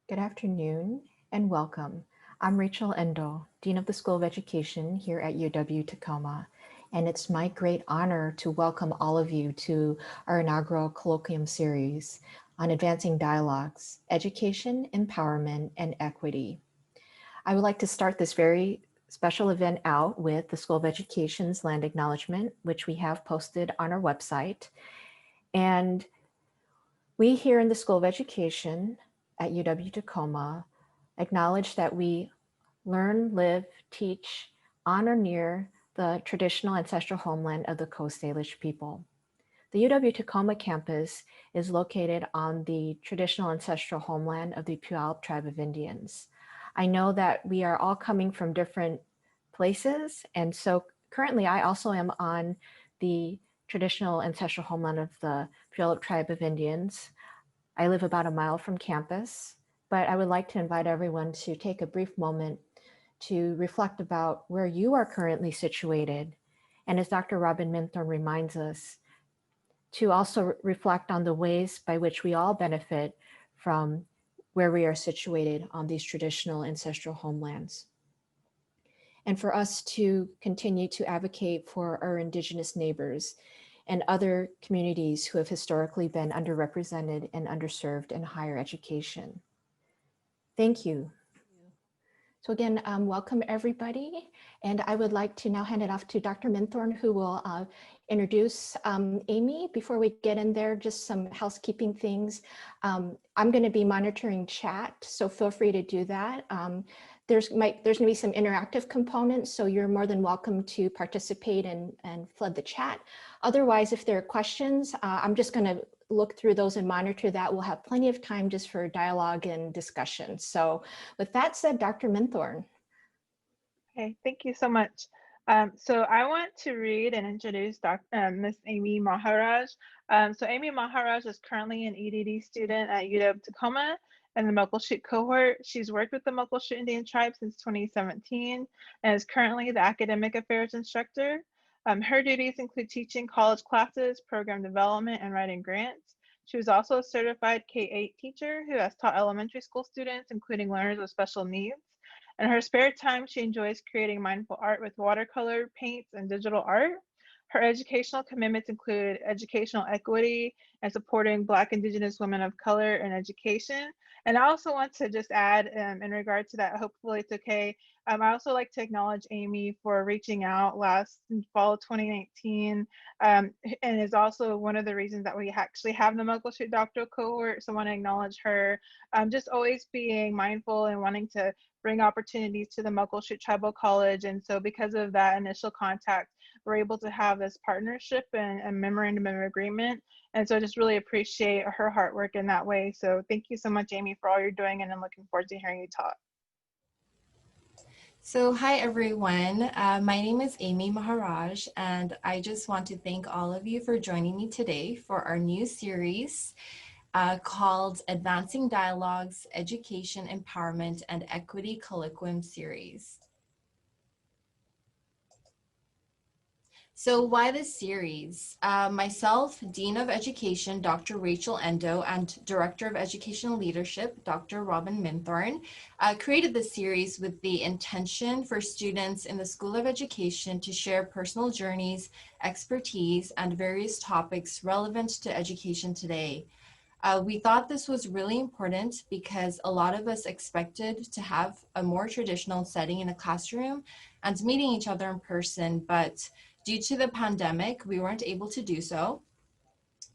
Good afternoon and welcome. I'm Rachel Endo, Dean of the School of Education here at UW-Tacoma, and it's my great honor to welcome all of you to our inaugural Colloquium series on advancing dialogues, education, empowerment, and equity. I would like to start this very special event out with the School of Education's land acknowledgement, which we have posted on our website. And we here in the School of Education at UW-Tacoma acknowledge that we learn, live, teach on or near the traditional ancestral homeland of the Coast Salish people. The UW-Tacoma campus is located on the traditional ancestral homeland of the Puyallup tribe of Indians. I know that we are all coming from different places, and so currently I also am on the traditional ancestral homeland of the Puyallup tribe of Indians. I live about a mile from campus, but I would like to invite everyone to take a brief moment to reflect about where you are currently situated. And as Dr. Robin Minthorn reminds us, to also reflect on the ways by which we all benefit from where we are situated on these traditional ancestral homelands. And for us to continue to advocate for our Indigenous neighbors and other communities who have historically been underrepresented and underserved in higher education. Thank you. So again, welcome everybody. And I would like to now hand it off to Dr. Minthorn, who will introduce Amy. Before we get in there, just some housekeeping things. I'm gonna be monitoring chat, so feel free to do that. There's gonna be some interactive components, so you're more than welcome to participate and flood the chat. Otherwise, if there are questions, I'm just gonna look through those and monitor that. We'll have plenty of time just for dialogue and discussion. So with that said, Dr. Minthorn. Okay, thank you so much. So I want to read and introduce Miss Amy Maharaj. So Amy Maharaj is currently an EDD student at UW-Tacoma in the Muckleshoot cohort. She's worked with the Muckleshoot Indian tribe since 2017 and is currently the academic affairs instructor. Her duties include teaching college classes, program development, and writing grants. She was also a certified K-8 teacher who has taught elementary school students, including learners with special needs. In her spare time, she enjoys creating mindful art with watercolor, paints, and digital art. Her educational commitments include educational equity and supporting Black, Indigenous women of color in education. And I also want to just add, in regard to that, hopefully it's okay, I also like to acknowledge Amy for reaching out last fall of 2019, and is also one of the reasons that we actually have the Muckleshoot doctoral cohort. So I want to acknowledge her, just always being mindful and wanting to bring opportunities to the Muckleshoot Tribal College. And so because of that initial contact, we're able to have this partnership and memorandum of agreement. And so I just really appreciate her hard work in that way. So thank you so much, Amy, for all you're doing, and I'm looking forward to hearing you talk. So hi everyone, my name is Amy Maharaj, and I just want to thank all of you for joining me today for our new series called Advancing Dialogues, Education, Empowerment, and Equity Colloquium series. So why this series? Myself, Dean of Education, Dr. Rachel Endo, and Director of Educational Leadership, Dr. Robin Minthorn, created this series with the intention for students in the School of Education to share personal journeys, expertise, and various topics relevant to education today. We thought this was really important because a lot of us expected to have a more traditional setting in a classroom and meeting each other in person, but due to the pandemic, we weren't able to do so.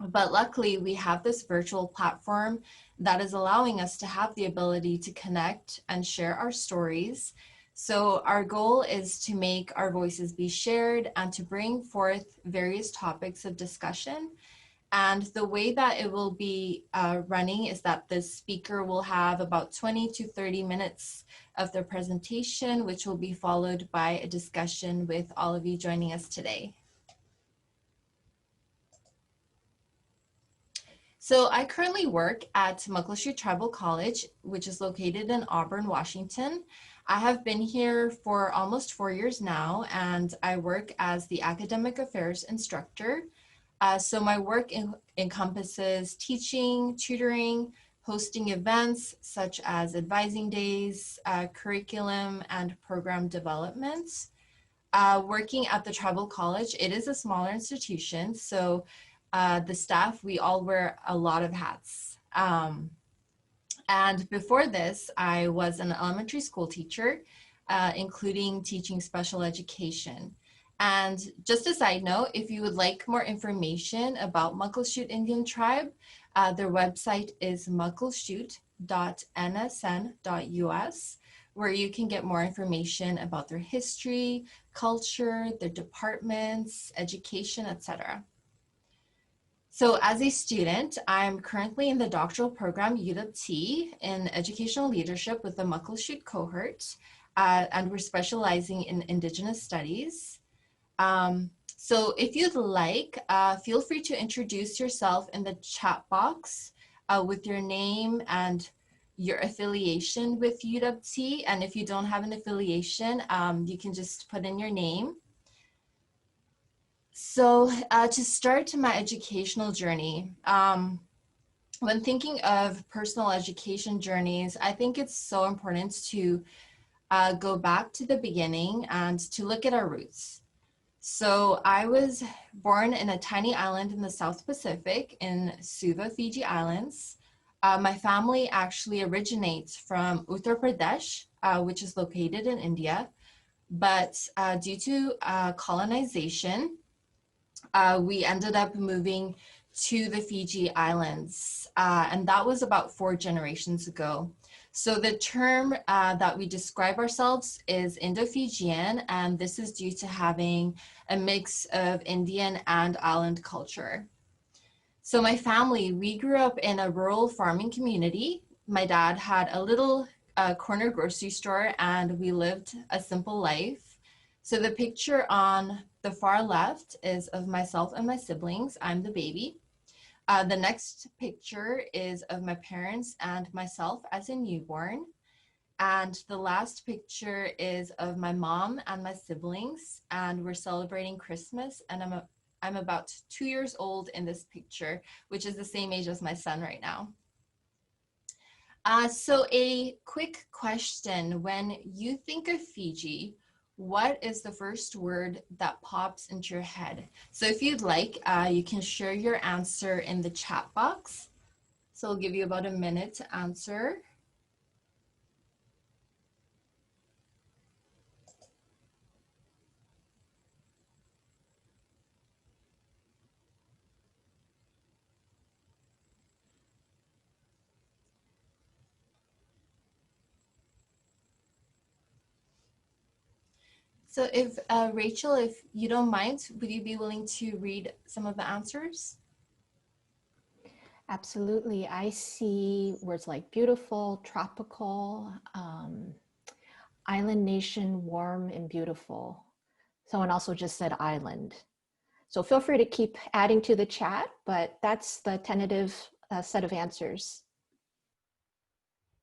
But luckily, we have this virtual platform that is allowing us to have the ability to connect and share our stories. So our goal is to make our voices be shared and to bring forth various topics of discussion. And the way that it will be running is that the speaker will have about 20 to 30 minutes of their presentation, which will be followed by a discussion with all of you joining us today. So I currently work at Muckleshoot Tribal College, which is located in Auburn, Washington. I have been here for almost 4 years now, and I work as the academic affairs instructor. So my work encompasses teaching, tutoring, hosting events such as advising days, curriculum and program development. Working at the tribal college, it is a smaller institution, so the staff, we all wear a lot of hats. And before this, I was an elementary school teacher, including teaching special education. And just a side note, if you would like more information about Muckleshoot Indian Tribe, their website is muckleshoot.nsn.us, where you can get more information about their history, culture, their departments, education, etc. So as a student, I'm currently in the doctoral program UW-T in educational leadership with the Muckleshoot cohort, and we're specializing in Indigenous studies. So if you'd like, feel free to introduce yourself in the chat box with your name and your affiliation with UW-T. And if you don't have an affiliation, you can just put in your name. So to start my educational journey, when thinking of personal education journeys, I think it's so important to go back to the beginning and to look at our roots. So I was born in a tiny island in the South Pacific in Suva, Fiji Islands. My family actually originates from Uttar Pradesh, which is located in India. But due to colonization, we ended up moving to the Fiji Islands, and that was about 4 generations ago. So the term that we describe ourselves is Indo-Fijian, and this is due to having a mix of Indian and island culture. So my family, we grew up in a rural farming community. My dad had a little corner grocery store, and we lived a simple life. So the picture on the far left is of myself and my siblings. I'm the baby. The next picture is of my parents and myself as a newborn. And the last picture is of my mom and my siblings, and we're celebrating Christmas, and I'm about 2 years old in this picture, which is the same age as my son right now. So a quick question, when you think of Fiji, what is the first word that pops into your head? So if you'd like, you can share your answer in the chat box. So I'll give you about a minute to answer. So if Rachel, if you don't mind, would you be willing to read some of the answers? Absolutely. I see words like beautiful, tropical, island nation, warm and beautiful. Someone also just said island. So feel free to keep adding to the chat, but that's the tentative set of answers.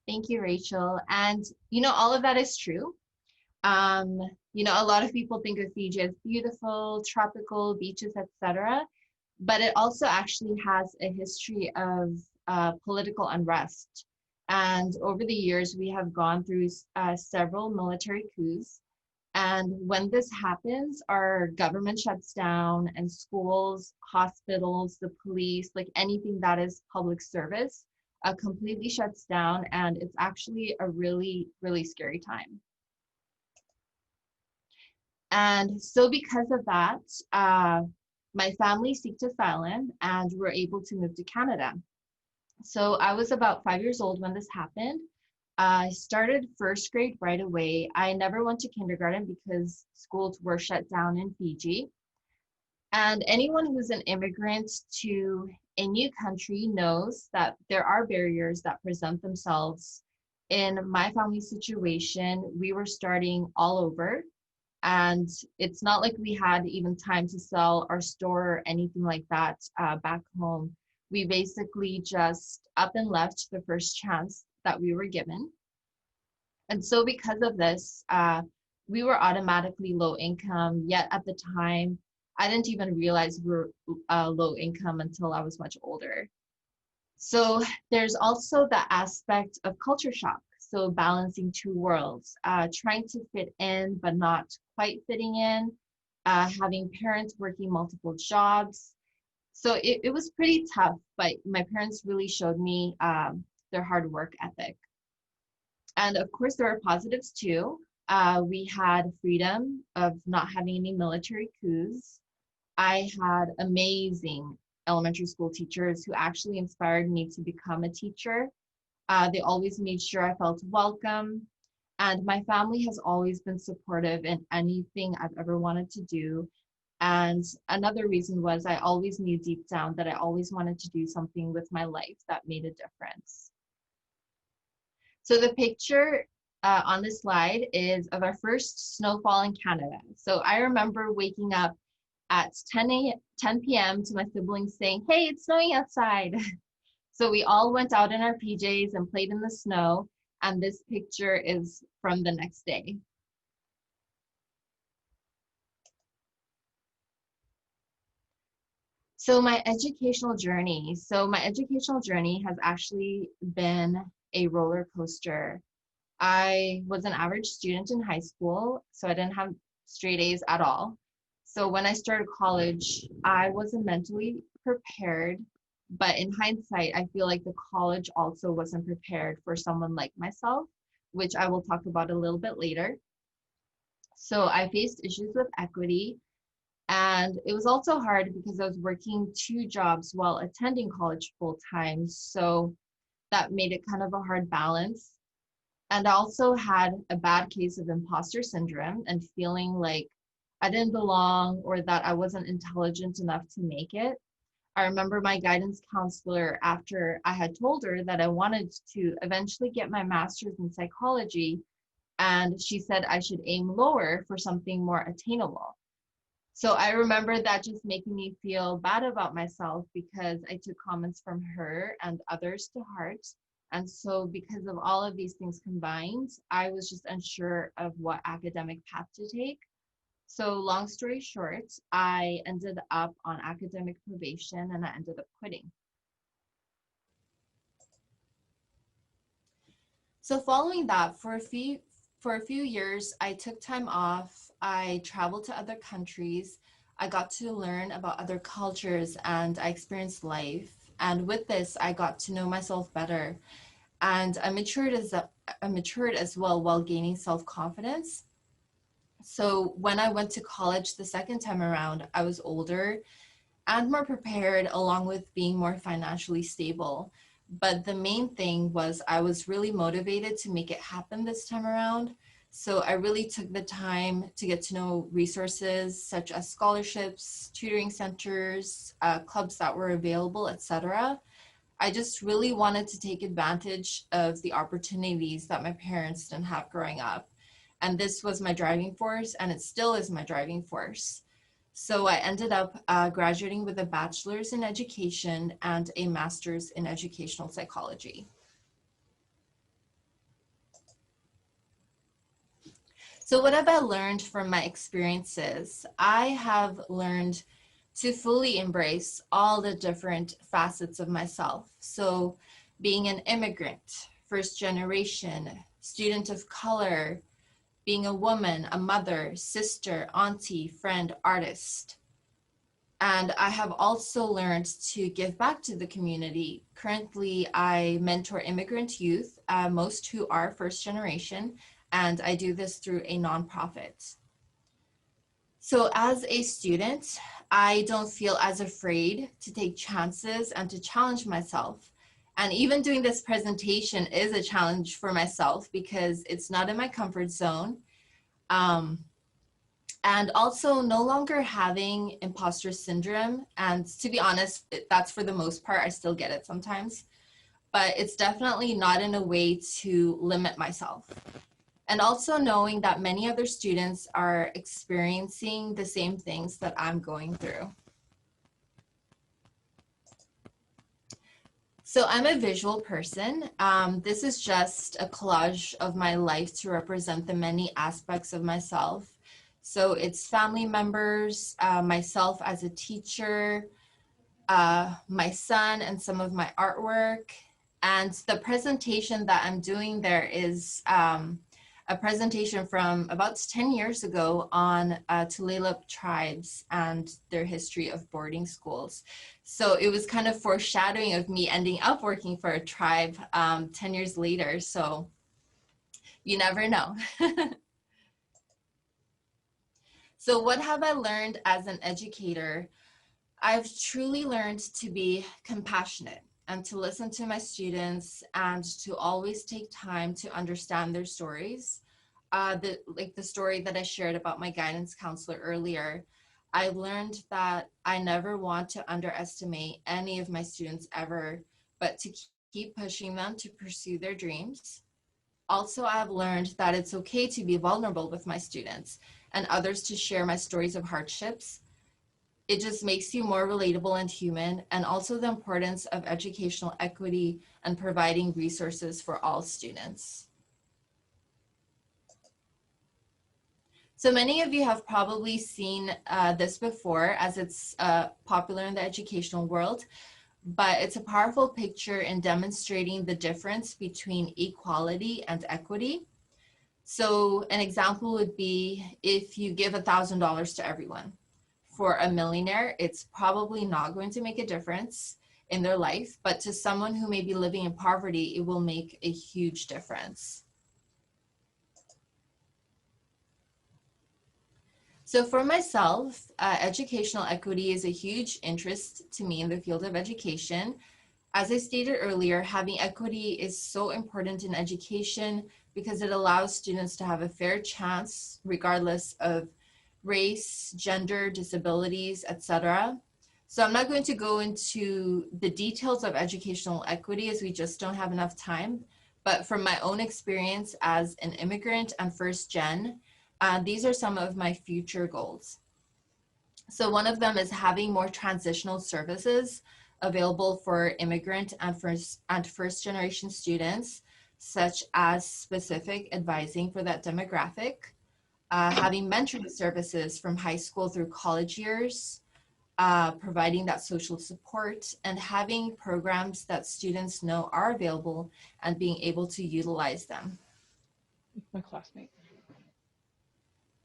Thank you, Rachel. And you know, all of that is true. You know, a lot of people think of Fiji as beautiful, tropical, beaches, etc. But it also actually has a history of political unrest. And over the years, we have gone through several military coups. And when this happens, our government shuts down, and schools, hospitals, the police, like anything that is public service, completely shuts down. And it's actually a really, really scary time. And so because of that, my family sought asylum and were able to move to Canada. So I was about 5 years old when this happened. I started first grade right away. I never went to kindergarten because schools were shut down in Fiji. And anyone who's an immigrant to a new country knows that there are barriers that present themselves. In my family situation, we were starting all over. And it's not like we had even time to sell our store or anything like that back home. We basically just up and left the first chance that we were given. And so because of this, we were automatically low income, yet at the time, I didn't even realize we were low income until I was much older. So there's also the aspect of culture shock. So balancing two worlds, trying to fit in, but not quite fitting in, having parents working multiple jobs. So it was pretty tough, but my parents really showed me their hard work ethic. And of course, there are positives too. We had freedom of not having any military coups. I had amazing elementary school teachers who actually inspired me to become a teacher. They always made sure I felt welcome. And my family has always been supportive in anything I've ever wanted to do. And another reason was I always knew deep down that I always wanted to do something with my life that made a difference. So the picture on this slide is of our first snowfall in Canada. So I remember waking up at 10 p.m. to my siblings saying, "Hey, it's snowing outside." So we all went out in our PJs and played in the snow. And this picture is from the next day. So my educational journey. So my educational journey has actually been a roller coaster. I was an average student in high school, so I didn't have straight A's at all. So when I started college, I wasn't mentally prepared, but in hindsight, I feel like the college also wasn't prepared for someone like myself, which I will talk about a little bit later. So I faced issues with equity, and it was also hard because I was working two jobs while attending college full time. So that made it kind of a hard balance. And I also had a bad case of imposter syndrome and feeling like I didn't belong or that I wasn't intelligent enough to make it. I remember my guidance counselor, after I had told her that I wanted to eventually get my master's in psychology, and she said I should aim lower for something more attainable. So I remember that just making me feel bad about myself because I took comments from her and others to heart. And so because of all of these things combined, I was just unsure of what academic path to take. So long story short, I ended up on academic probation and I ended up quitting. So following that, for a few years, I took time off. I traveled to other countries. I got to learn about other cultures and I experienced life. And with this, I got to know myself better. And I matured as well while gaining self-confidence. So when I went to college the second time around, I was older and more prepared, along with being more financially stable. But the main thing was I was really motivated to make it happen this time around. So I really took the time to get to know resources such as scholarships, tutoring centers, clubs that were available, etc. I just really wanted to take advantage of the opportunities that my parents didn't have growing up. And this was my driving force, and it still is my driving force. So I ended up graduating with a bachelor's in education and a master's in educational psychology. So what have I learned from my experiences? I have learned to fully embrace all the different facets of myself. So being an immigrant, first generation, student of color, being a woman, a mother, sister, auntie, friend, artist. And I have also learned to give back to the community. Currently, I mentor immigrant youth, most who are first generation, and I do this through a nonprofit. So as a student, I don't feel as afraid to take chances and to challenge myself. And even doing this presentation is a challenge for myself because it's not in my comfort zone. And also no longer having imposter syndrome. And to be honest, that's for the most part, I still get it sometimes, but it's definitely not in a way to limit myself. And also knowing that many other students are experiencing the same things that I'm going through. So I'm a visual person. This is just a collage of my life to represent the many aspects of myself. So it's family members, myself as a teacher, my son and some of my artwork. And the presentation that I'm doing there is a presentation from about 10 years ago on Tulalip tribes and their history of boarding schools. So it was kind of foreshadowing of me ending up working for a tribe 10 years later. So you never know. So what have I learned as an educator? I've truly learned to be compassionate and to listen to my students and to always take time to understand their stories. Like the story that I shared about my guidance counselor earlier, I learned that I never want to underestimate any of my students ever, but to keep pushing them to pursue their dreams. Also, I've learned that it's okay to be vulnerable with my students and others to share my stories of hardships. It just makes you more relatable and human, and also the importance of educational equity and providing resources for all students. So many of you have probably seen this before, as it's popular in the educational world, but it's a powerful picture in demonstrating the difference between equality and equity. So an example would be if you give $1,000 to everyone. For a millionaire, it's probably not going to make a difference in their life, but to someone who may be living in poverty, it will make a huge difference. So for myself, educational equity is a huge interest to me in the field of education. As I stated earlier, having equity is so important in education because it allows students to have a fair chance regardless of race, gender, disabilities, etc. So I'm not going to go into the details of educational equity as we just don't have enough time, but from my own experience as an immigrant and first gen, these are some of my future goals. So one of them is having more transitional services available for immigrant and first generation students, such as specific advising for that demographic, having mentoring services from high school through college years, providing that social support, and having programs that students know are available and being able to utilize them. My classmate.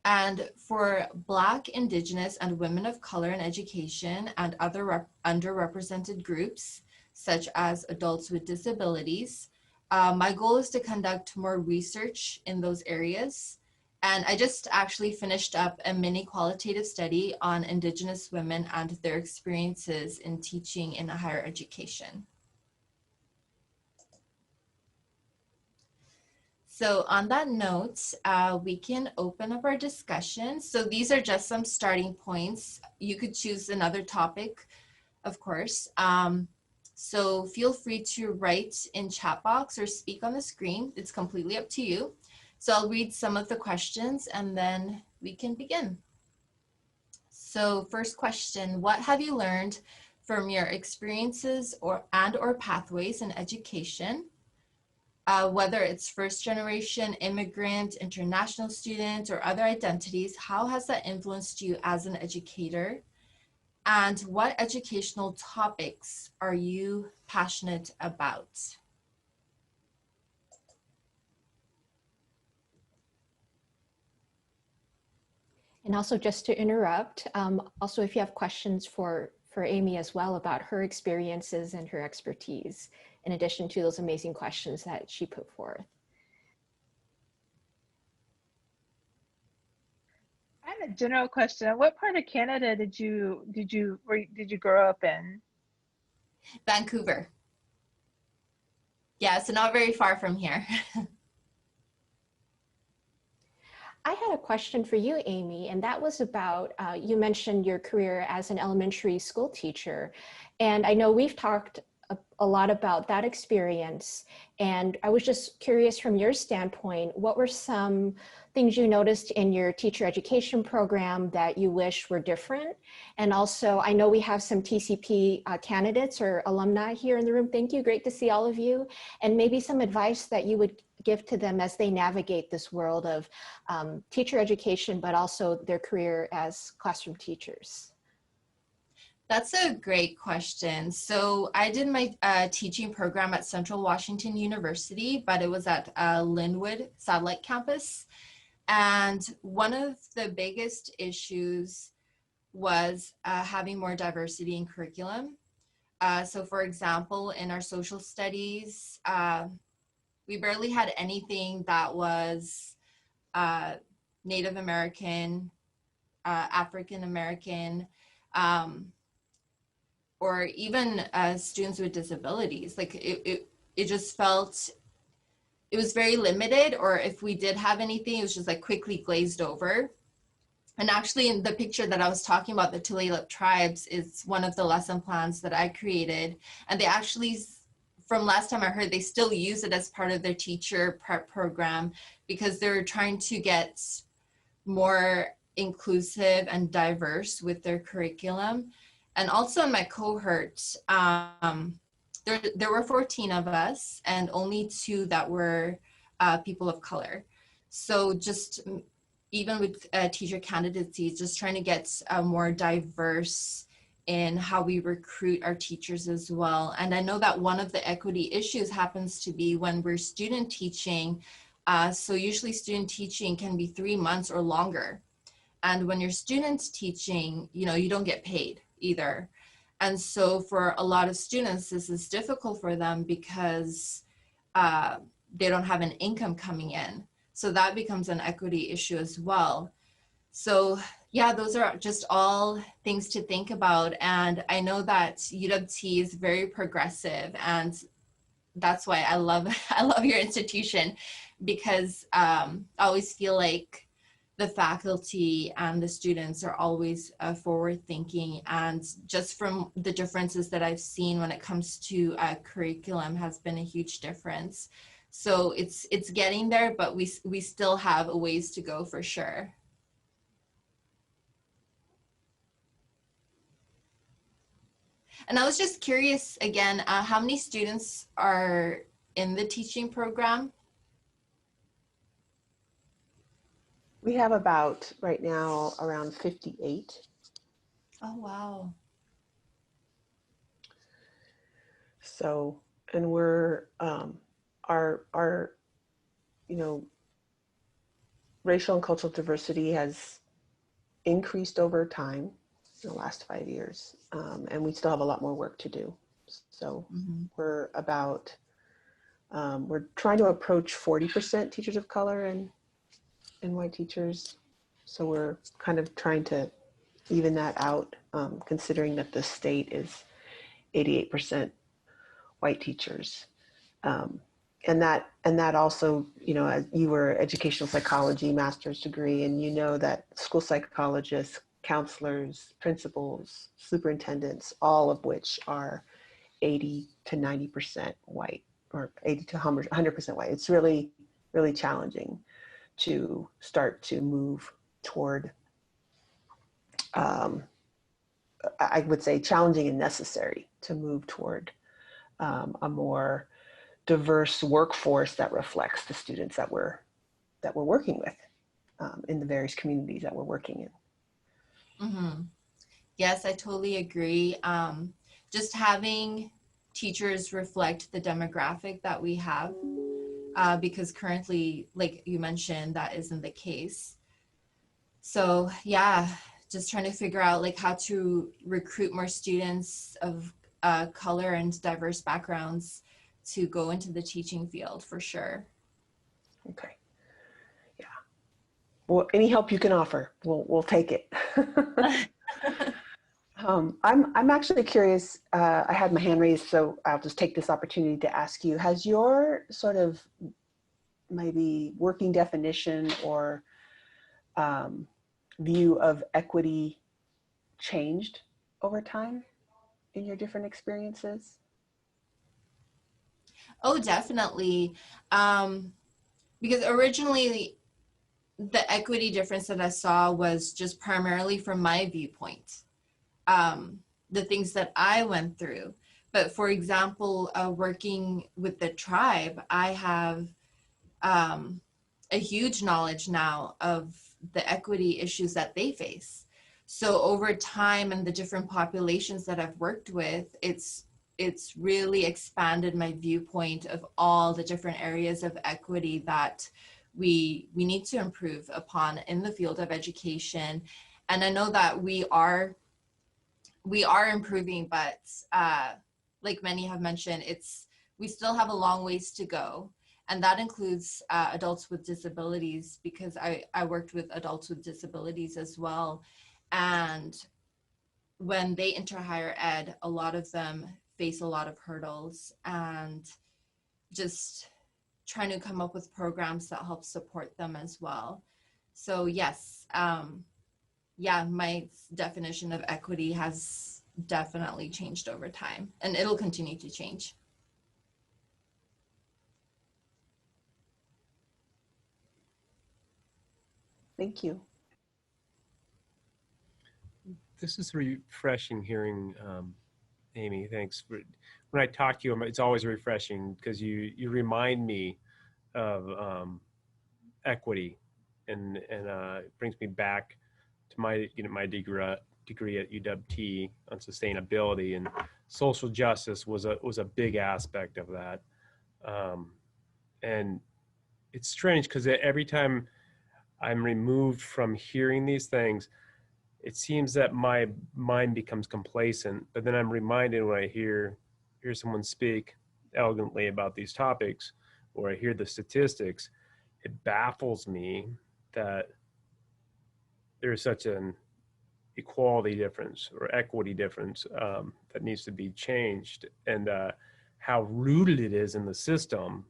And for Black, Indigenous, and women of color in education and other underrepresented groups, such as adults with disabilities, my goal is to conduct more research in those areas. And I just actually finished up a mini qualitative study on Indigenous women and their experiences in teaching in higher education. So on that note, we can open up our discussion. So these are just some starting points. You could choose another topic, of course. So feel free to write in chat box or speak on the screen. It's completely up to you. So I'll read some of the questions and then we can begin. So first question, what have you learned from your experiences or pathways in education? Whether it's first generation, immigrant, international student, or other identities, how has that influenced you as an educator? And what educational topics are you passionate about? And also just to interrupt, also if you have questions for Amy as well about her experiences and her expertise, in addition to those amazing questions that she put forth. I have a general question. What part of Canada did you grow up in? Vancouver. Yeah, so not very far from here. I had a question for you, Amy, and that was about, you mentioned your career as an elementary school teacher. And I know we've talked a lot about that experience. And I was just curious from your standpoint, what were some things you noticed in your teacher education program that you wish were different? And also, I know we have some TCP candidates or alumni here in the room. Thank you, great to see all of you. And maybe some advice that you would give to them as they navigate this world of teacher education, but also their career as classroom teachers. That's a great question. So I did my teaching program at Central Washington University, but it was at Linwood Satellite Campus. And one of the biggest issues was having more diversity in curriculum. So for example, in our social studies, we barely had anything that was Native American, African American, or even students with disabilities. Like it just felt, it was very limited, or if we did have anything, it was just like quickly glazed over. And actually in the picture that I was talking about, the Tulalip tribes, is one of the lesson plans that I created. And they actually, from last time I heard, they still use it as part of their teacher prep program because they're trying to get more inclusive and diverse with their curriculum. And also in my cohort, there were 14 of us and only 2 that were people of color. So just even with teacher candidacies, just trying to get more diverse in how we recruit our teachers as well. And I know that one of the equity issues happens to be when we're student teaching. So usually student teaching can be 3 months or longer. And when you're student teaching, you know, you don't get paid either. And so for a lot of students, this is difficult for them because they don't have an income coming in. So that becomes an equity issue as well. So yeah, those are just all things to think about. And I know that UWT is very progressive, and that's why I love your institution, because I always feel like the faculty and the students are always forward thinking, and just from the differences that I've seen when it comes to curriculum has been a huge difference. So it's getting there, but we still have a ways to go for sure. And I was just curious again, how many students are in the teaching program? We have about, right now, around 58. Oh, wow. So, and we're, our, you know, racial and cultural diversity has increased over time in the last 5 years. And we still have a lot more work to do. So we're about, we're trying to approach 40% teachers of color and white teachers. So we're kind of trying to even that out, considering that the state is 88% white teachers. And that also, you know, as you were educational psychology master's degree, and you know that school psychologists, counselors, principals, superintendents, all of which are 80 to 90% white, or 80 to 100% white. It's really, really challenging to start to move toward, I would say challenging and necessary to move toward a more diverse workforce that reflects the students that we're working with in the various communities that we're working in. Mm-hmm. Yes, I totally agree. Just having teachers reflect the demographic that we have, because currently, like you mentioned, that isn't the case. So yeah, just trying to figure out like how to recruit more students of color and diverse backgrounds to go into the teaching field for sure. Okay. Yeah. Well, any help you can offer, we'll take it. I'm actually curious. I had my hand raised, so I'll just take this opportunity to ask you: has your sort of maybe working definition or view of equity changed over time in your different experiences? Oh, definitely. Because originally the equity difference that I saw was just primarily from my viewpoint, the things that I went through. But for example, working with the tribe, I have a huge knowledge now of the equity issues that they face. So over time and the different populations that I've worked with, it's really expanded my viewpoint of all the different areas of equity that we need to improve upon in the field of education. And I know that we are improving, but like many have mentioned, we still have a long ways to go. And that includes adults with disabilities, because I worked with adults with disabilities as well. And when they enter higher ed, a lot of them face a lot of hurdles, and just trying to come up with programs that help support them as well. So yes, yeah, my definition of equity has definitely changed over time, and it'll continue to change. Thank you. This is refreshing hearing, Amy. Thanks for, when I talk to you, it's always refreshing because you remind me of equity, and it brings me back to my degree at UW on sustainability, and social justice was a big aspect of that. And it's strange because every time I'm removed from hearing these things, it seems that my mind becomes complacent, but then I'm reminded when I hear someone speak elegantly about these topics, or I hear the statistics, it baffles me that there's such an equality difference or equity difference that needs to be changed, and how rooted it is in the system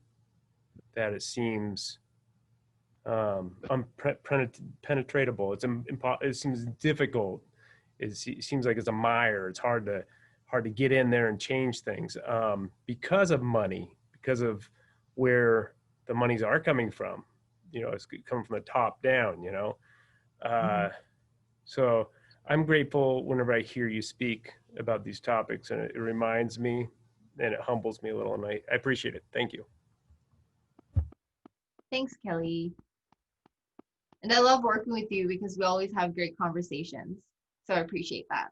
that it seems unpenetratable. It seems difficult. It seems like it's a mire. It's hard to get in there and change things because of money, because of where the monies are coming from. It's coming from the top down. So I'm grateful whenever I hear you speak about these topics, and it reminds me and it humbles me a little, and I appreciate it. Thank you. Thanks, Kelly. And I love working with you because we always have great conversations. So I appreciate that.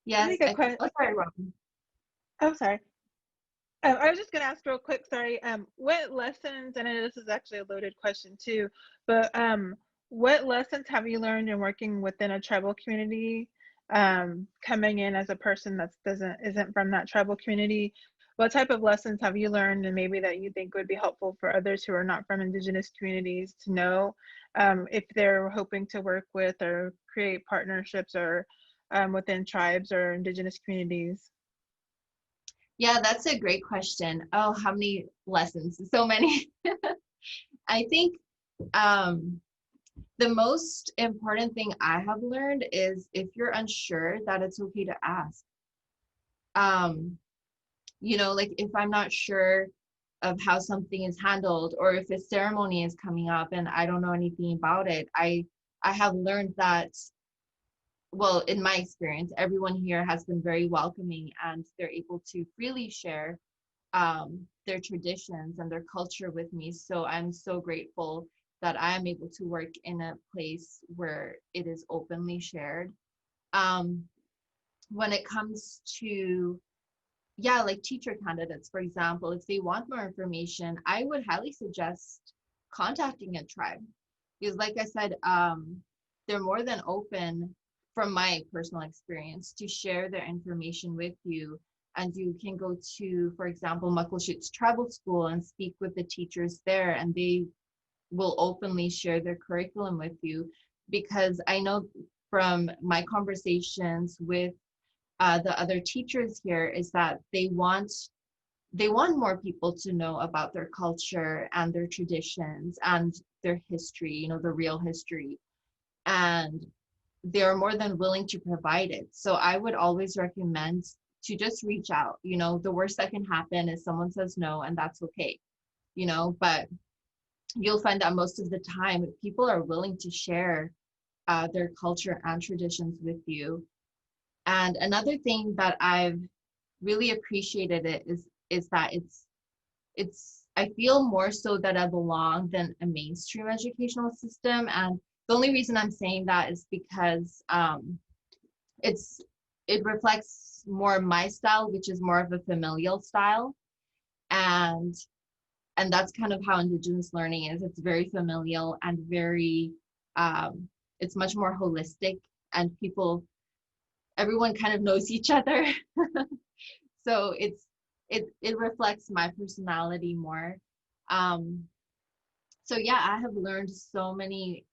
Yes. Oh, sorry, Robin. Oh, sorry. I was just going to ask real quick, sorry, what lessons, and I know this is actually a loaded question too, but what lessons have you learned in working within a tribal community, coming in as a person that isn't from that tribal community? What type of lessons have you learned, and maybe that you think would be helpful for others who are not from Indigenous communities to know if they're hoping to work with or create partnerships or within tribes or Indigenous communities? Yeah, that's a great question. Oh, how many lessons? So many. I think the most important thing I have learned is, if you're unsure, that it's okay to ask. Like if I'm not sure of how something is handled, or if a ceremony is coming up and I don't know anything about it, I have learned that, well, in my experience, everyone here has been very welcoming, and they're able to freely share their traditions and their culture with me. So I'm so grateful that I am able to work in a place where it is openly shared. When it comes to, like teacher candidates, for example, if they want more information, I would highly suggest contacting a tribe, because like I said, they're more than open, from my personal experience, to share their information with you. And you can go to, for example, Muckleshoot's Tribal School and speak with the teachers there, and they will openly share their curriculum with you. Because I know from my conversations with the other teachers here is that they want more people to know about their culture and their traditions and their history, the real history. And they're more than willing to provide it. So I would always recommend to just reach out. The worst that can happen is someone says no, and that's okay. But you'll find that most of the time people are willing to share their culture and traditions with you. And another thing that I've really appreciated is that it's I feel more so that I belong than a mainstream educational system. And the only reason I'm saying that is because it reflects more my style, which is more of a familial style. And that's kind of how Indigenous learning is. It's very familial and very, it's much more holistic, and everyone kind of knows each other. So it reflects my personality more. So yeah, I have learned so many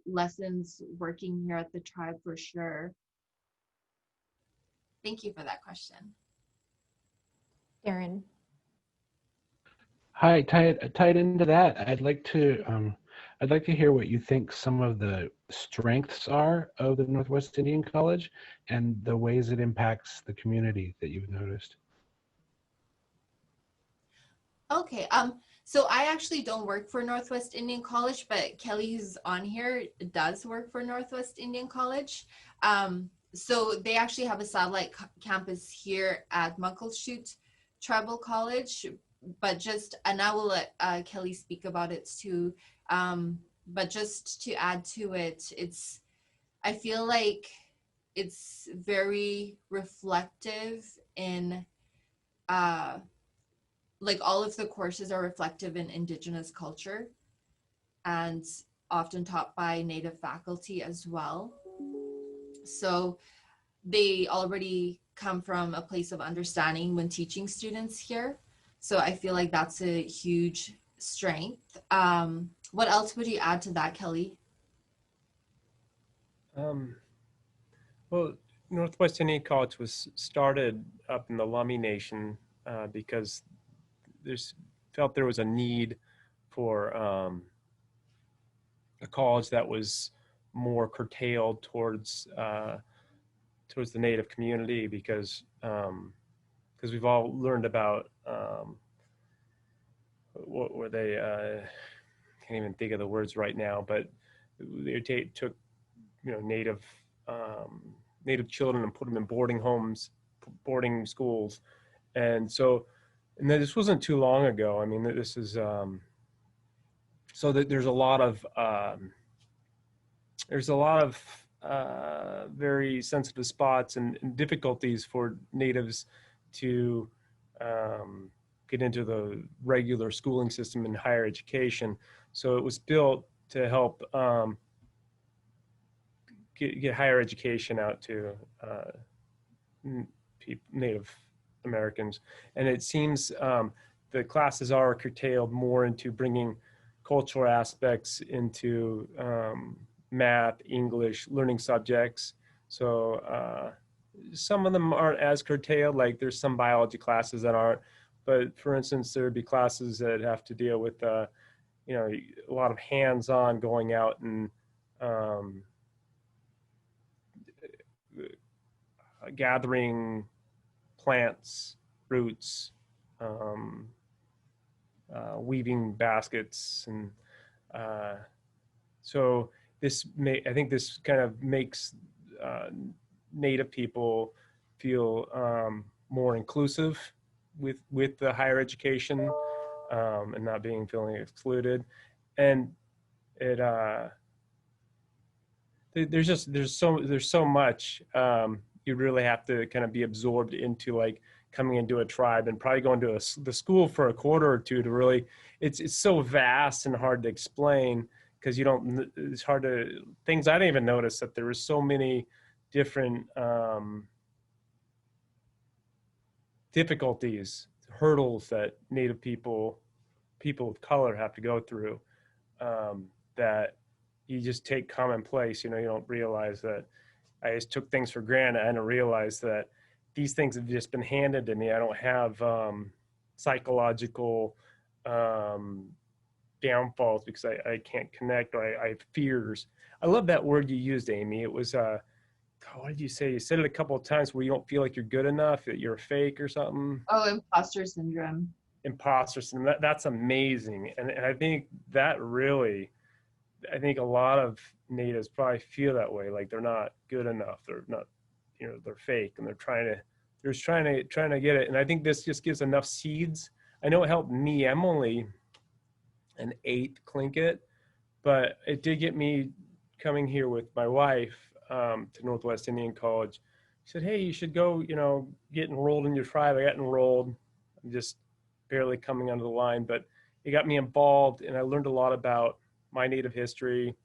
lessons working here at the tribe for sure. Thank you for that question. Darren. Hi, tied into that, I'd like to hear what you think some of the strengths are of the Northwest Indian College and the ways it impacts the community that you've noticed. Okay, so I actually don't work for Northwest Indian College, but Kelly, who's on here, does work for Northwest Indian College. So they actually have a satellite campus here at Muckleshoot Tribal College, but and I will let Kelly speak about it too. But just to add to it, I feel like it's very reflective in, like all of the courses are reflective in Indigenous culture and often taught by Native faculty as well. So they already come from a place of understanding when teaching students here. So I feel like that's a huge strength. What else would you add to that, Kelly? Well, Northwest Indian College was started up in the Lummi Nation because felt there was a need for a college that was more curtailed towards the Native community, because we've all learned about what were they? Can't even think of the words right now, but they took Native children and put them in boarding homes, boarding schools, and then this wasn't too long ago. I mean, this is so that there's a lot of very sensitive spots and difficulties for Natives to get into the regular schooling system in higher education. So it was built to help get higher education out to Native Americans. And it seems the classes are curtailed more into bringing cultural aspects into math, English, learning subjects. So some of them aren't as curtailed, like there's some biology classes that aren't, but for instance, there would be classes that have to deal with a lot of hands-on, going out and gathering plants, roots, weaving baskets, and so I think this kind of makes Native people feel more inclusive with the higher education, and not feeling excluded. And it there's so much you really have to kind of be absorbed into, like coming into a tribe and probably going to the school for a quarter or two to really, it's so vast and hard to explain, because it's hard to, things I didn't even notice, that there were so many different difficulties, hurdles that Native people of color have to go through, that you just take commonplace. You don't realize that. I just took things for granted. I didn't realize that these things have just been handed to me. I don't have psychological downfalls because I can't connect, or I have fears. I love that word you used, Amy. It was, what did you say? You said it a couple of times, where you don't feel like you're good enough, that you're a fake or something. Oh, imposter syndrome. Imposter syndrome. That's amazing. And I think that really, I think a lot of Natives probably feel that way, like they're not good enough. They're not, they're fake, and they're trying to get it. And I think this just gives enough seeds I know it helped me. I'm only an 8 Tlingit, but it did get me coming here with my wife to Northwest Indian College. She said, hey, you should go, get enrolled in your tribe. I got enrolled. I'm just barely coming under the line, but it got me involved, and I learned a lot about my Native history.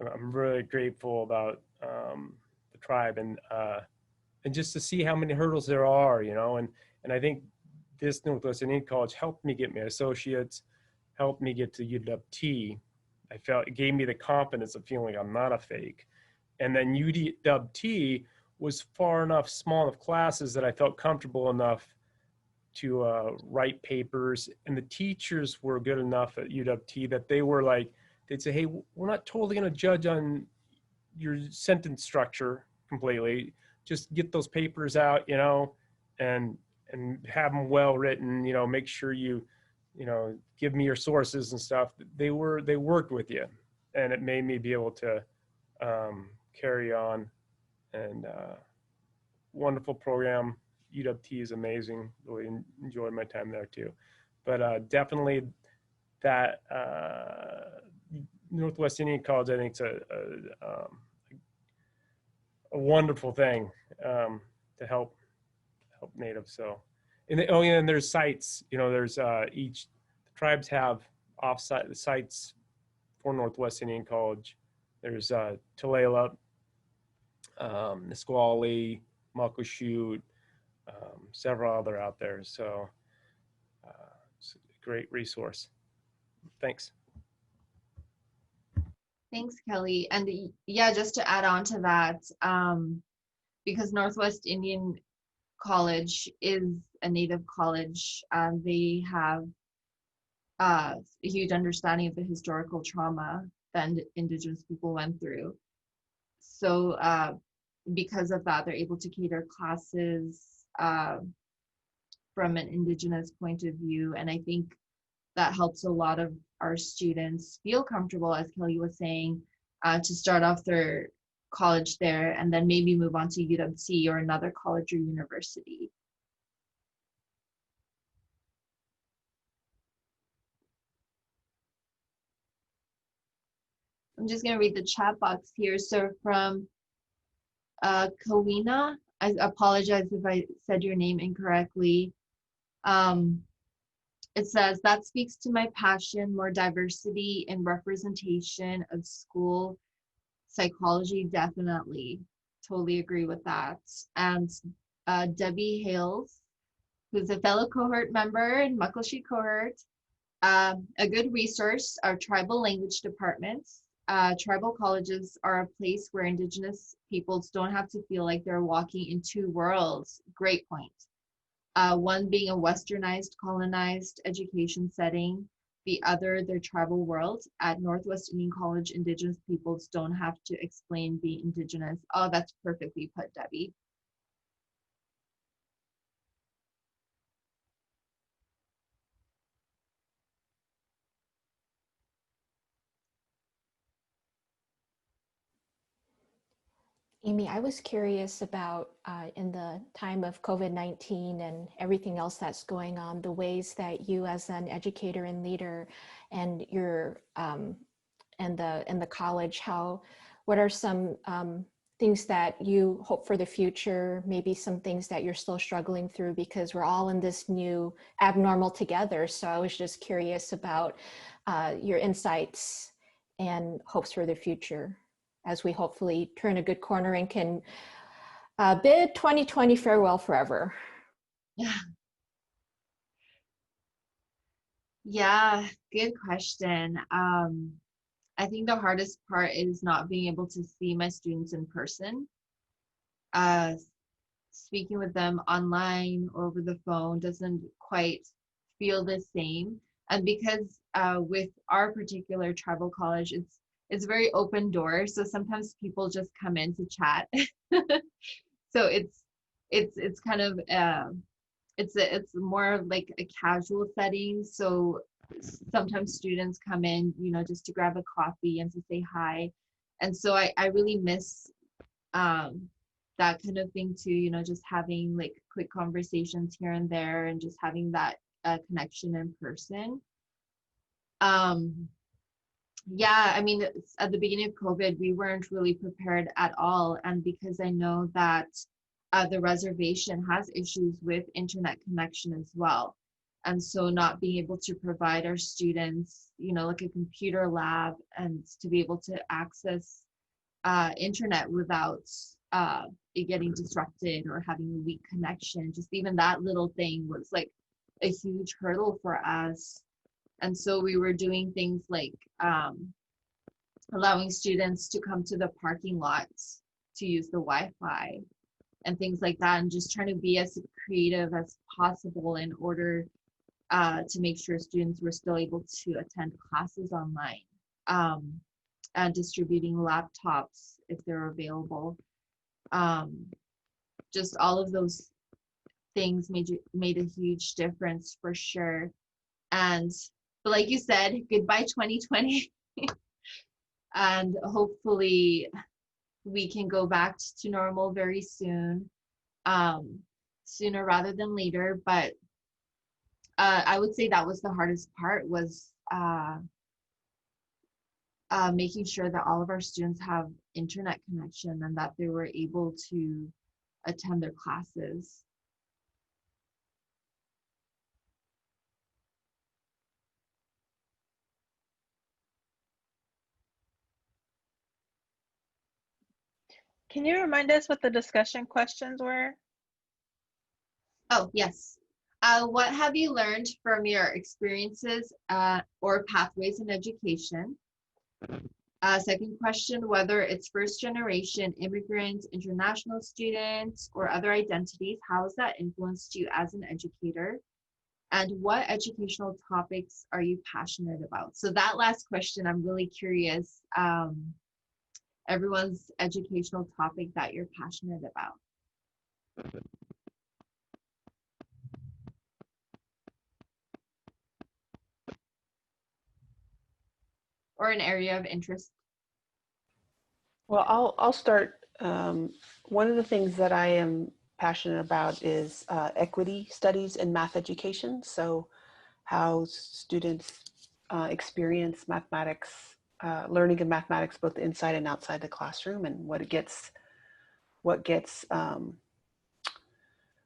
I'm really grateful about the tribe, and just to see how many hurdles there are, and I think this Northwest Indian College helped me get my associates, helped me get to UW-T. I felt it gave me the confidence of feeling I'm not a fake. And then UW-T was far enough, small enough classes that I felt comfortable enough to write papers. And the teachers were good enough at UW-T that they were like, they'd say, hey, we're not totally going to judge on your sentence structure completely. Just get those papers out, and have them well written, make sure you give me your sources and stuff. They worked with you, and it made me be able to carry on. And wonderful program. UW-T is amazing. Really enjoyed my time there too. But definitely that Northwest Indian College, I think, it's a wonderful thing to help natives. So, and there's sites. There's each the tribes have off-site sites for Northwest Indian College. There's Tulalip, Nisqually, Muckleshoot, several other out there. So it's a great resource. Thanks. Thanks, Kelly. And yeah, just to add on to that, because Northwest Indian College is a Native college, they have a huge understanding of the historical trauma that Indigenous people went through. So because of that, they're able to cater classes from an Indigenous point of view. And I think that helps a lot of our students feel comfortable, as Kelly was saying, to start off their college there and then maybe move on to UW-T or another college or university. I'm just going to read the chat box here. So from Kawina, I apologize if I said your name incorrectly. It says, that speaks to my passion, more diversity and representation of school psychology, definitely. Totally agree with that. And Debbie Hales, who's a fellow cohort member in Muckleshoot cohort, a good resource are tribal language departments. Tribal colleges are a place where Indigenous peoples don't have to feel like they're walking in two worlds. Great point. One being a westernized, colonized education setting, the other their tribal world. At Northwest Indian College, Indigenous peoples don't have to explain being Indigenous. Oh, that's perfectly put, Debbie. Amy, I was curious about in the time of COVID-19 and everything else that's going on, the ways that you as an educator and leader and your and the college, what are some things that you hope for the future, maybe some things that you're still struggling through, because we're all in this new abnormal together. So I was just curious about your insights and hopes for the future, as we hopefully turn a good corner and can bid 2020 farewell forever. Yeah, good question. I think the hardest part is not being able to see my students in person. Speaking with them online or over the phone doesn't quite feel the same. And because with our particular tribal college, it's very open door. So sometimes people just come in to chat. So it's kind of it's more like a casual setting. So sometimes students come in, just to grab a coffee and to say hi. And so I really miss that kind of thing too, just having like quick conversations here and there and just having that connection in person. Yeah, I mean, at the beginning of COVID, we weren't really prepared at all. And because I know that the reservation has issues with internet connection as well. And so not being able to provide our students, you know, like a computer lab and to be able to access internet without it getting disrupted or having a weak connection, just even that little thing was like a huge hurdle for us. And so we were doing things like allowing students to come to the parking lots to use the Wi-Fi and things like that, and just trying to be as creative as possible in order to make sure students were still able to attend classes online, and distributing laptops if they're available. Just all of those things made a huge difference for sure. But like you said, goodbye 2020. And hopefully we can go back to normal very soon, sooner rather than later. But I would say that was the hardest part, was making sure that all of our students have internet connection and that they were able to attend their classes. Can you remind us what the discussion questions were? Oh, yes. What have you learned from your experiences or pathways in education? Second question, whether it's first generation immigrants, international students, or other identities, how has that influenced you as an educator? And what educational topics are you passionate about? So that last question, I'm really curious. Everyone's educational topic that you're passionate about. Or an area of interest. Well, I'll start. One of the things that I am passionate about is equity studies in math education. So how students experience mathematics, learning of mathematics, both inside and outside the classroom, and what gets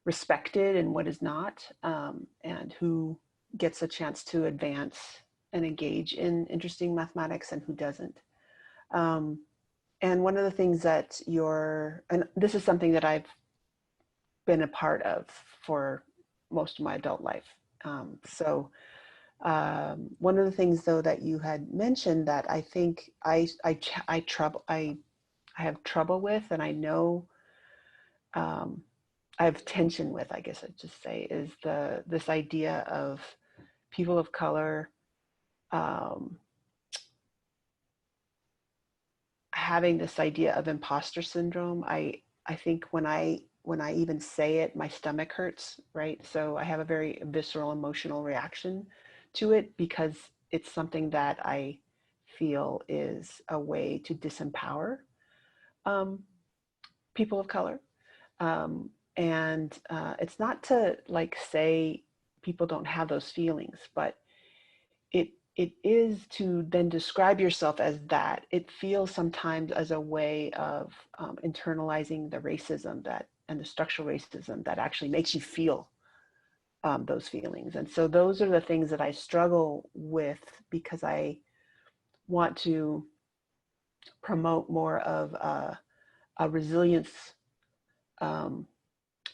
respected and what is not, and who gets a chance to advance and engage in interesting mathematics and who doesn't. And one of the things that and this is something that I've been a part of for most of my adult life. So one of the things though that you had mentioned that I think I have trouble with, and I know I have tension with, I guess I'd just say, is this idea of people of color having this idea of imposter syndrome. I think when I even say it, my stomach hurts, right? So I have a very visceral emotional reaction to it because it's something that I feel is a way to disempower people of color. And it's not to like say people don't have those feelings, but it is to then describe yourself as that. It feels sometimes as a way of internalizing the racism and the structural racism that actually makes you feel those feelings. And so those are the things that I struggle with, because I want to promote more of a resilience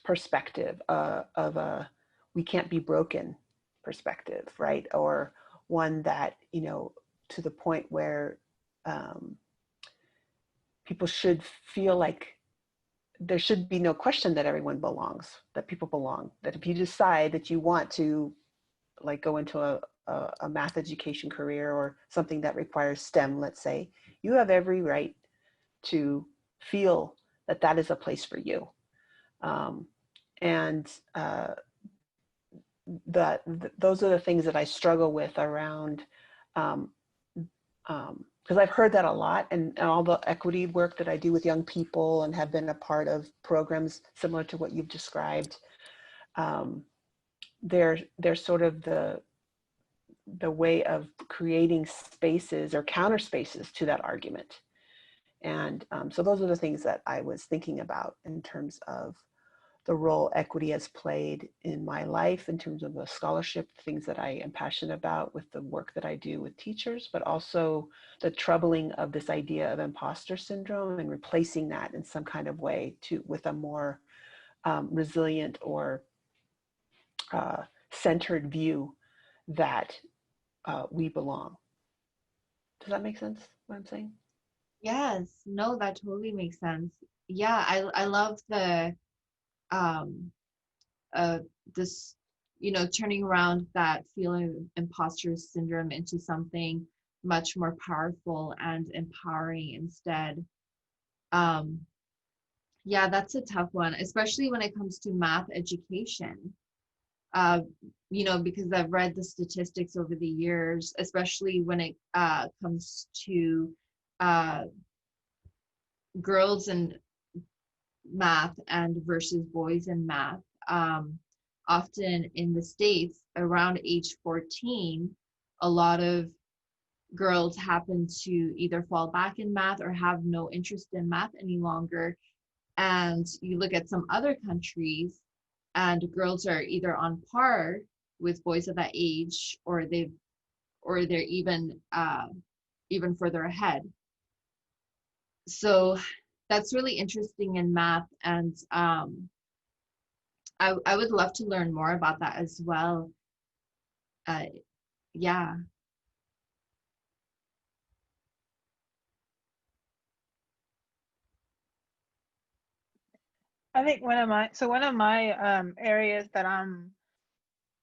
perspective, of a we can't be broken perspective, right? Or one that, to the point where people should feel like there should be no question that everyone belongs, that people belong, that if you decide that you want to like go into a math education career or something that requires STEM, let's say, you have every right to feel that that is a place for you. And those are the things that I struggle with around, because I've heard that a lot, and all the equity work that I do with young people and have been a part of programs similar to what you've described. they're sort of the way of creating spaces or counter spaces to that argument. And so those are the things that I was thinking about in terms of the role equity has played in my life, in terms of the scholarship, things that I am passionate about with the work that I do with teachers, but also the troubling of this idea of imposter syndrome and replacing that in some kind of way with a more resilient or centered view that we belong. Does that make sense, what I'm saying? Yes, no, that totally makes sense. Yeah, I love the um this, turning around that feeling of imposter syndrome into something much more powerful and empowering instead. Um, yeah, that's a tough one, especially when it comes to math education. Uh, because I've read the statistics over the years, especially when it comes to uh, girls in math and versus boys in math. Often in the States, around age 14, a lot of girls happen to either fall back in math or have no interest in math any longer. And you look at some other countries, and girls are either on par with boys of that age, or they're even further ahead. So that's really interesting in math, and I would love to learn more about that as well. Yeah. I think one of my areas that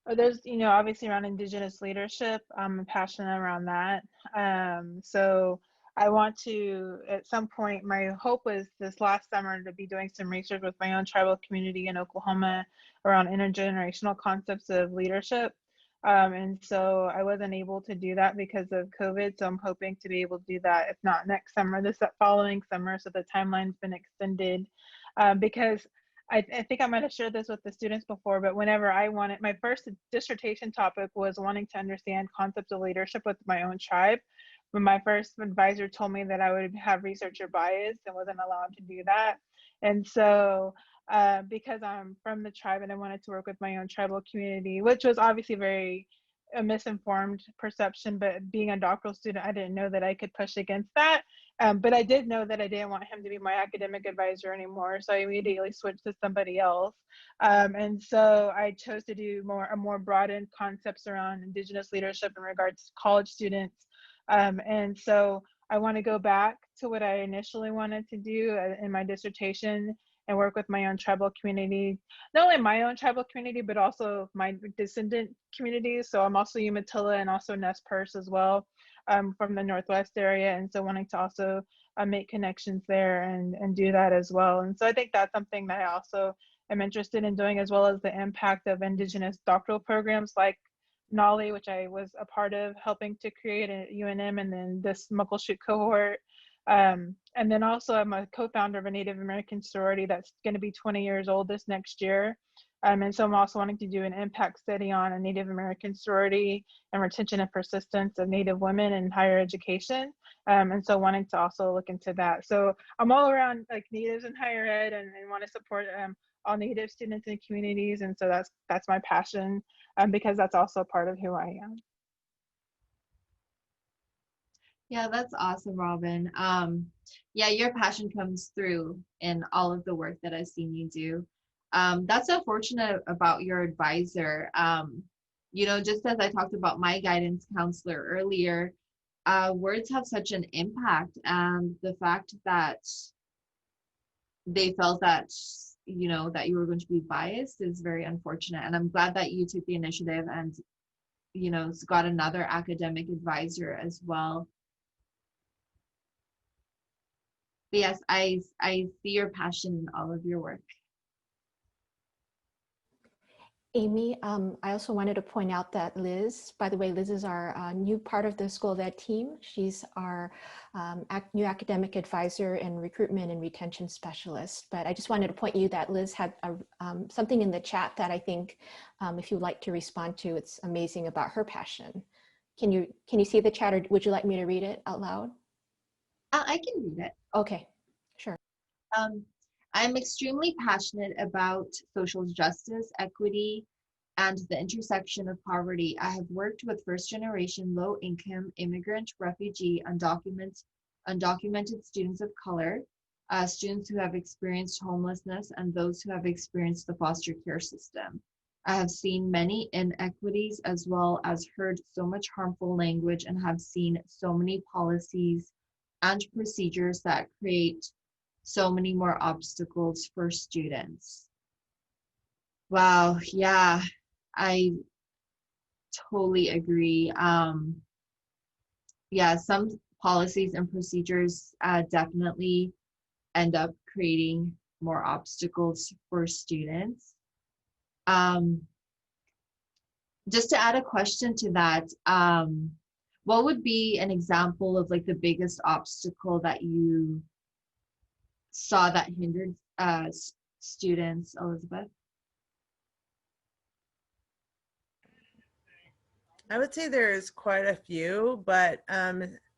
there's, obviously around Indigenous leadership, I'm passionate around that. So I want to, at some point, my hope was this last summer to be doing some research with my own tribal community in Oklahoma around intergenerational concepts of leadership. And so I wasn't able to do that because of COVID. So I'm hoping to be able to do that, if not next summer, this following summer. So the timeline's been extended because I think I might have shared this with the students before, but whenever I wanted, my first dissertation topic was wanting to understand concepts of leadership with my own tribe. When my first advisor told me that I would have researcher bias and wasn't allowed to do that. And so because I'm from the tribe and I wanted to work with my own tribal community, which was obviously very a misinformed perception, but being a doctoral student, I didn't know that I could push against that. But I did know that I didn't want him to be my academic advisor anymore. So I immediately switched to somebody else. And so I chose to do a more broadened concepts around Indigenous leadership in regards to college students. And so I want to go back to what I initially wanted to do in my dissertation and work with my own tribal community, not only my own tribal community, but also my descendant communities. So I'm also Umatilla and also Nez Perce as well, from the Northwest area. And so wanting to also make connections there and do that as well. And so I think that's something that I also am interested in doing, as well as the impact of Indigenous doctoral programs like NOLI, which I was a part of helping to create at UNM, and then this Muckleshoot cohort. And then also I'm a co-founder of a Native American sorority that's going to be 20 years old this next year. And so I'm also wanting to do an impact study on a Native American sorority and retention and persistence of Native women in higher education. And so wanting to also look into that. So I'm all around like Natives in higher ed and want to support all Native students and communities. And so that's my passion, because that's also part of who I am. Yeah, that's awesome, Robin. Yeah, your passion comes through in all of the work that I've seen you do. That's unfortunate about your advisor. Just as I talked about my guidance counselor earlier, words have such an impact, and the fact that they felt that that you were going to be biased is very unfortunate. And I'm glad that you took the initiative and got another academic advisor as well. But yes, I see your passion in all of your work. Amy, I also wanted to point out that Liz, by the way, Liz is our new part of the School of Ed team. She's our new academic advisor and recruitment and retention specialist. But I just wanted to point you that Liz had something in the chat that I think if you'd like to respond to, it's amazing about her passion. Can you see the chat, or would you like me to read it out loud? I can read it. Okay, sure. I'm extremely passionate about social justice, equity, and the intersection of poverty. I have worked with first-generation, low-income, immigrant, refugee, undocumented students of color, students who have experienced homelessness, and those who have experienced the foster care system. I have seen many inequities as well as heard so much harmful language and have seen so many policies and procedures that create so many more obstacles for students. Wow, yeah, I totally agree. Yeah, some policies and procedures definitely end up creating more obstacles for students. Just to add a question to that, what would be an example of like the biggest obstacle that you saw that hindered students, Elizabeth? I would say there's quite a few, but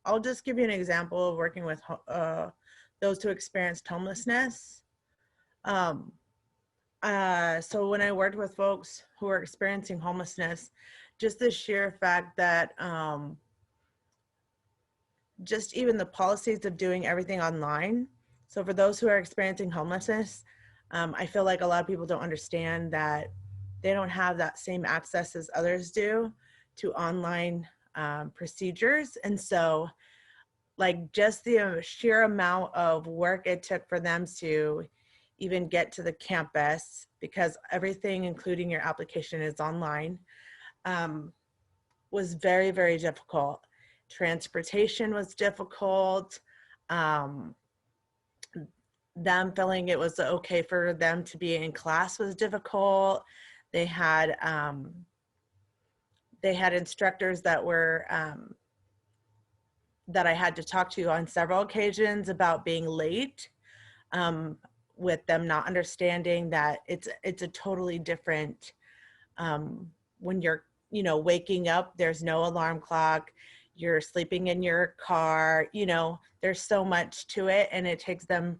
I'll just give you an example of working with those who experienced homelessness. So when I worked with folks who are experiencing homelessness, just the sheer fact that just even the policies of doing everything online. So for those who are experiencing homelessness, I feel like a lot of people don't understand that they don't have that same access as others do to online procedures. And so like just the sheer amount of work it took for them to even get to the campus, because everything, including your application, is online, was very, very difficult. Transportation was difficult. Them feeling it was okay for them to be in class was difficult. They had instructors that were that I had to talk to on several occasions about being late, with them not understanding that it's a totally different, when you're, you know, waking up, there's no alarm clock, you're sleeping in your car, you know, there's so much to it, and it takes them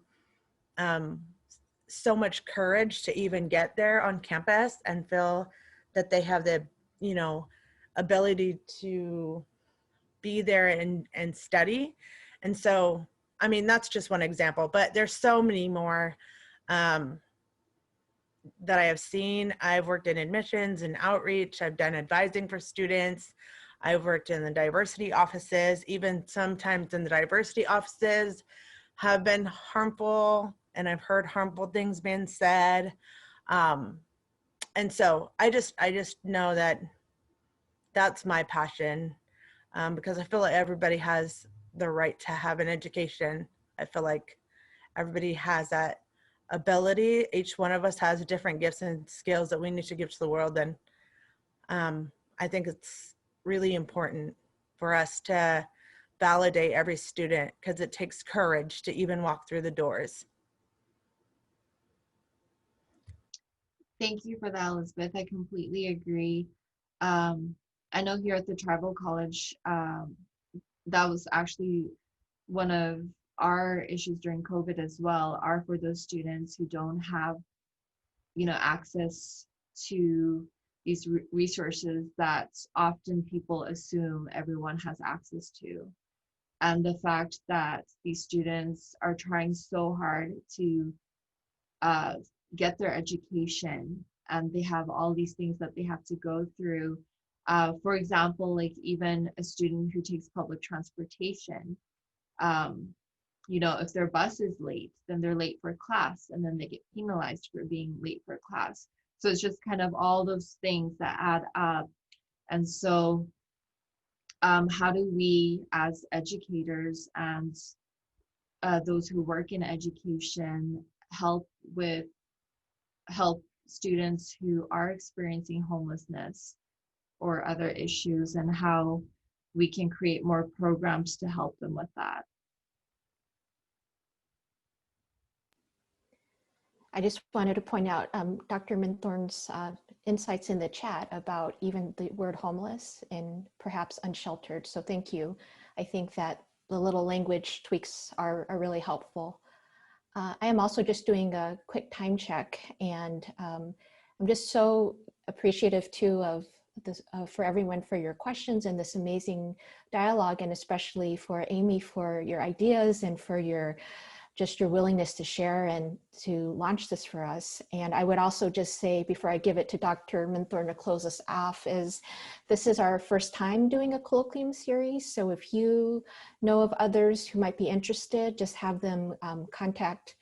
so much courage to even get there on campus and feel that they have the, you know, ability to be there and study. And so, I mean, that's just one example, but there's so many more that I have seen. I've worked in admissions and outreach. I've done advising for students. I've worked in the diversity offices. Even sometimes in the diversity offices have been harmful, and I've heard harmful things being said. And so I just know that that's my passion, because I feel like everybody has the right to have an education. I feel like everybody has that ability. Each one of us has different gifts and skills that we need to give to the world. And I think it's really important for us to validate every student, because it takes courage to even walk through the doors. Thank you for that, Elizabeth. I completely agree. I know here at the Tribal College, that was actually one of our issues during COVID as well, are for those students who don't have, you know, access to these resources that often people assume everyone has access to. And the fact that these students are trying so hard to get their education, and they have all these things that they have to go through. For example, like even a student who takes public transportation, you know, if their bus is late, then they're late for class, and then they get penalized for being late for class. So it's just kind of all those things that add up. And so how do we as educators and those who work in education help students who are experiencing homelessness or other issues, and how we can create more programs to help them with that. I just wanted to point out Dr. Minthorn's insights in the chat about even the word homeless and perhaps unsheltered. So thank you. I think that the little language tweaks are really helpful. I am also just doing a quick time check, and I'm just so appreciative too of this, for everyone for your questions and this amazing dialogue, and especially for Amy for your ideas and for your willingness to share and to launch this for us. And I would also just say, before I give it to Dr. Minthorn to close us off, is this is our first time doing a colloquium series. So if you know of others who might be interested, just have them contact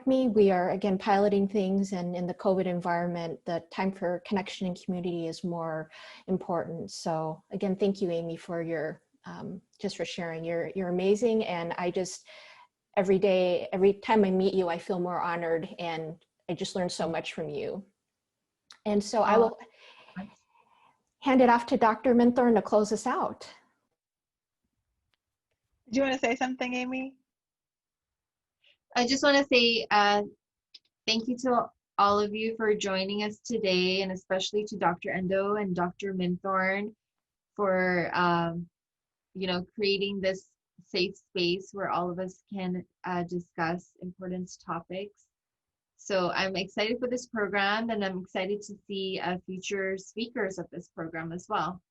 me. We are, again, piloting things, and in the COVID environment, the time for connection and community is more important. So again, thank you, Amy, for your, just for sharing. You're amazing. And I just, every day, every time I meet you, I feel more honored, and I just learned so much from you. And so I will hand it off to Dr. Minthorn to close us out. Do you want to say something, Amy? I just want to say thank you to all of you for joining us today, and especially to Dr. Endo and Dr. Minthorn for creating this safe space where all of us can discuss important topics. So I'm excited for this program, and I'm excited to see future speakers of this program as well.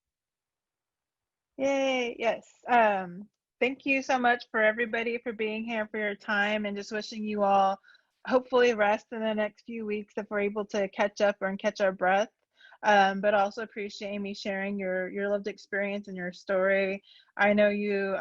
Yay, yes. Thank you so much for everybody for being here, for your time, and just wishing you all hopefully rest in the next few weeks if we're able to catch up and catch our breath. But also appreciate Amy sharing your lived experience and your story. I know you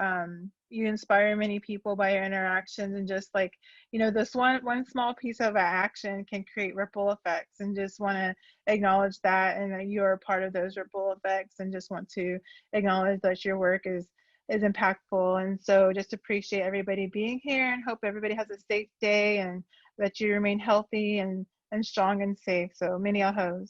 you inspire many people by your interactions, and just like, this one small piece of action can create ripple effects, and just want to acknowledge that, and that you are part of those ripple effects, and just want to acknowledge that your work is impactful. And so just appreciate everybody being here, and hope everybody has a safe day, and that you remain healthy and strong and safe. So many ahos.